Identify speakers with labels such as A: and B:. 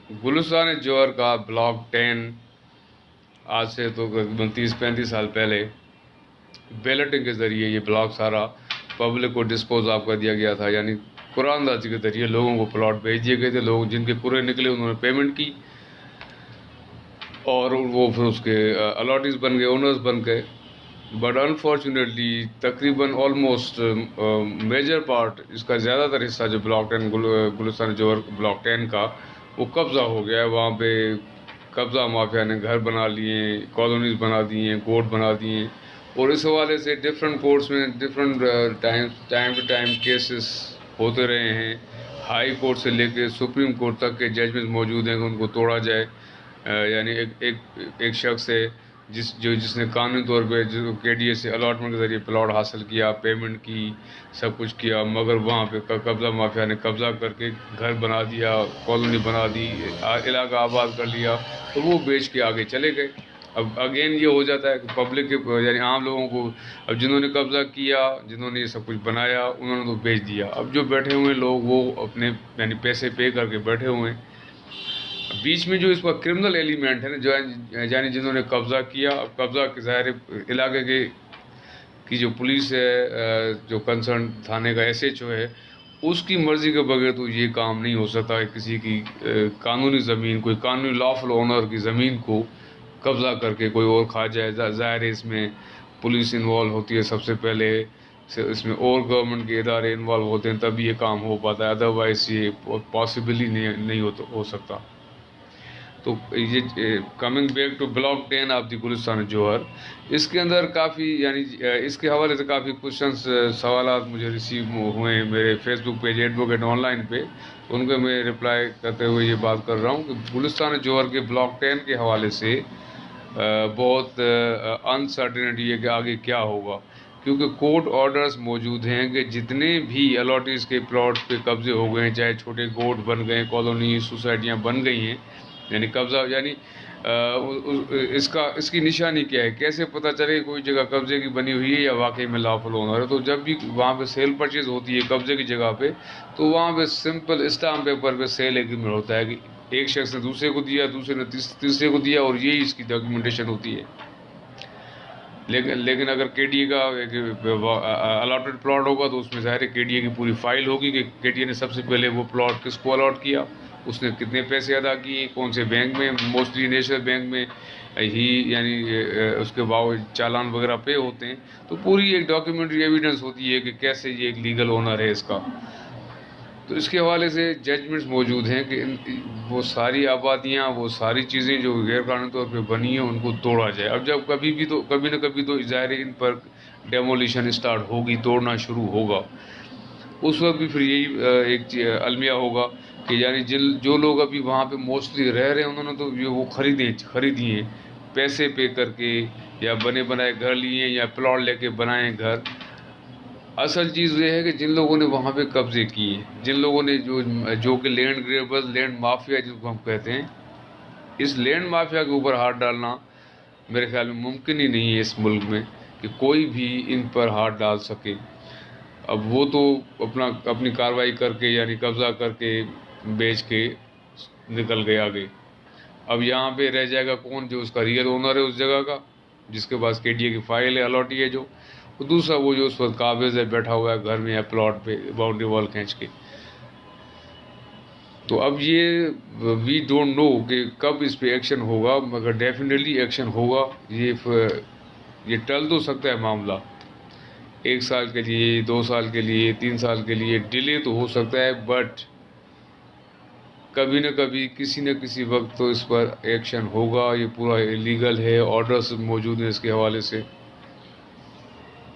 A: गुलिस्तान जौहर का ब्लॉक 10 आज से तो तकरीबन 30-35 साल पहले बैलेटिंग के ज़रिए ये ब्लॉक सारा पब्लिक को डिस्पोज ऑफ कर दिया गया था, यानी कुरानदाजी के ज़रिए लोगों को प्लॉट भेज दिए गए थे। लोग जिनके पूरे निकले उन्होंने पेमेंट की और वो फिर उसके अलॉटीज बन गए, ओनर्स बन गए। बट अनफॉर्चुनेटली तकरीबन ऑलमोस्ट मेजर पार्ट, इसका ज़्यादातर हिस्सा जो ब्लॉक 10 गुलिस्तान जौहर ब्लॉक 10 का, वो कब्ज़ा हो गया है। वहाँ पे कब्ज़ा माफिया ने घर बना लिए, कॉलोनीज बना दी हैं, कोर्ट बना दिए, और इस हवाले से डिफरेंट कोर्ट्स में different time to time cases होते रहे हैं। हाई कोर्ट से लेकर सुप्रीम कोर्ट तक के जजमेंट मौजूद हैं कि उनको तोड़ा जाए। यानी एक शख्स है जिसने कानूनी तौर पे जो KDA से अलॉटमेंट के ज़रिए प्लॉट हासिल किया, पेमेंट की, सब कुछ किया, मगर वहाँ पे कब्ज़ा माफिया ने कब्ज़ा करके घर बना दिया, कॉलोनी बना दी, इलाका आबाद कर लिया, तो वो बेच के आगे चले गए। अब अगेन ये हो जाता है कि पब्लिक के यानी आम लोगों को, अब जिन्होंने कब्ज़ा किया, जिन्होंने ये सब कुछ बनाया, उन्होंने तो बेच दिया। अब जो बैठे हुए लोग वो अपने यानी पैसे पे करके बैठे हुए हैं। बीच में जो इसका क्रिमिनल एलिमेंट है ना, जो यानी जिन्होंने कब्ज़ा किया, कब्ज़ा के ज़ाहिर इलाके की जो पुलिस है, जो कंसर्न थाने का SHO है, उसकी मर्ज़ी के बगैर तो ये काम नहीं हो सकता है। किसी की कानूनी ज़मीन, कोई कानूनी लॉफुल ओनर की ज़मीन को कब्ज़ा करके कोई और खा जाए, ज़ाहिर इसमें पुलिस इन्वॉल्व होती है सबसे पहले, इसमें और गवर्नमेंट के इदारे इन्वॉल्व होते हैं, तभी ये काम हो पाता है, अदरवाइज़ ये पॉसिबल ही नहीं हो सकता। तो ये coming back to block 10 of the Gulistan Jauhar, इसके अंदर काफ़ी यानी इसके हवाले से काफ़ी क्वेश्चंस, सवालात मुझे रिसीव हुए हैं मेरे फेसबुक पेज एडवोकेट ऑनलाइन पे। तो उनको मैं रिप्लाई करते हुए ये बात कर रहा हूँ कि गुलिस्तान जौहर के ब्लॉक 10 के हवाले से बहुत अनसर्टेनिटी है कि आगे क्या होगा, क्योंकि कोर्ट ऑर्डर्स मौजूद हैं कि जितने भी अलॉटीज़ के प्लॉट पे कब्जे हो गए हैं, चाहे छोटे गोट बन गए, कॉलोनी, सोसाइटियाँ बन गई हैं, यानी कब्ज़ा, यानी इसकी निशानी क्या है, कैसे पता चले कोई जगह कब्जे की बनी हुई है या वाकई में लॉफुल ओनर है। तो जब भी वहाँ पे सेल परचेज होती है कब्जे की जगह पे, तो वहाँ पे सिंपल स्टाम्प पेपर पे सेल एग्रीमेंट होता है कि एक शख्स ने दूसरे को दिया, दूसरे ने तीसरे को दिया, और यही इसकी डॉक्यूमेंटेशन होती है। लेकिन अगर KDA का अलॉटेड प्लॉट होगा तो उसमें ज़ाहिर है KDA की पूरी फाइल होगी कि KDA ने सबसे पहले वो प्लॉट किसको अलॉट किया, उसने कितने पैसे अदा किए, कौन से बैंक में, मोस्टली नेशनल बैंक में ही, यानी उसके बाद चालान वगैरह पे होते हैं। तो पूरी एक डॉक्यूमेंट्री एविडेंस होती है कि कैसे ये एक लीगल ओनर है इसका। तो इसके हवाले से जजमेंट्स मौजूद हैं कि वो सारी आबादियाँ, वो सारी चीज़ें जो गैर कानूनी तौर पे बनी हैं, उनको तोड़ा जाए। अब जब कभी न कभी तो ज़ाहिर इन पर डेमोलिशन स्टार्ट होगी, तोड़ना शुरू होगा, उस वक्त भी फिर यही एक अलमिया होगा कि यानी जो लोग अभी वहाँ पे मोस्टली रह रहे हैं, उन्होंने तो ये वो खरीदी हैं पैसे पे करके, या बने बनाए घर लिए, या प्लॉट लेके बनाए घर। असल चीज़ ये है कि जिन लोगों ने वहाँ पे कब्जे किए, जिन लोगों ने जो कि लैंड ग्रेबर्स, लैंड माफिया जिसको हम कहते हैं, इस लैंड माफिया के ऊपर हाथ डालना मेरे ख्याल में मुमकिन ही नहीं है इस मुल्क में कि कोई भी इन पर हाथ डाल सके। अब वो तो अपनी कार्रवाई करके, यानी कब्ज़ा करके, बेच के निकल गए आगे। अब यहाँ पे रह जाएगा कौन, जो उसका रियल ओनर है उस जगह का, जिसके पास KDA की फाइल है, अलॉटी है जो, और दूसरा वो जो उस वक्त काबिज है, बैठा हुआ है घर में या प्लॉट पे बाउंड्री वॉल खींच के। तो अब ये वी डोंट नो कि कब इस पे एक्शन होगा, मगर डेफिनेटली एक्शन होगा। ये टल तो सकता है मामला, 1 साल के लिए, 2 साल के लिए, 3 साल के लिए डिले तो हो सकता है, बट कभी न कभी किसी न किसी वक्त तो इस पर एक्शन होगा। ये पूरा इलीगल है, ऑर्डर्स मौजूद हैं इसके हवाले से।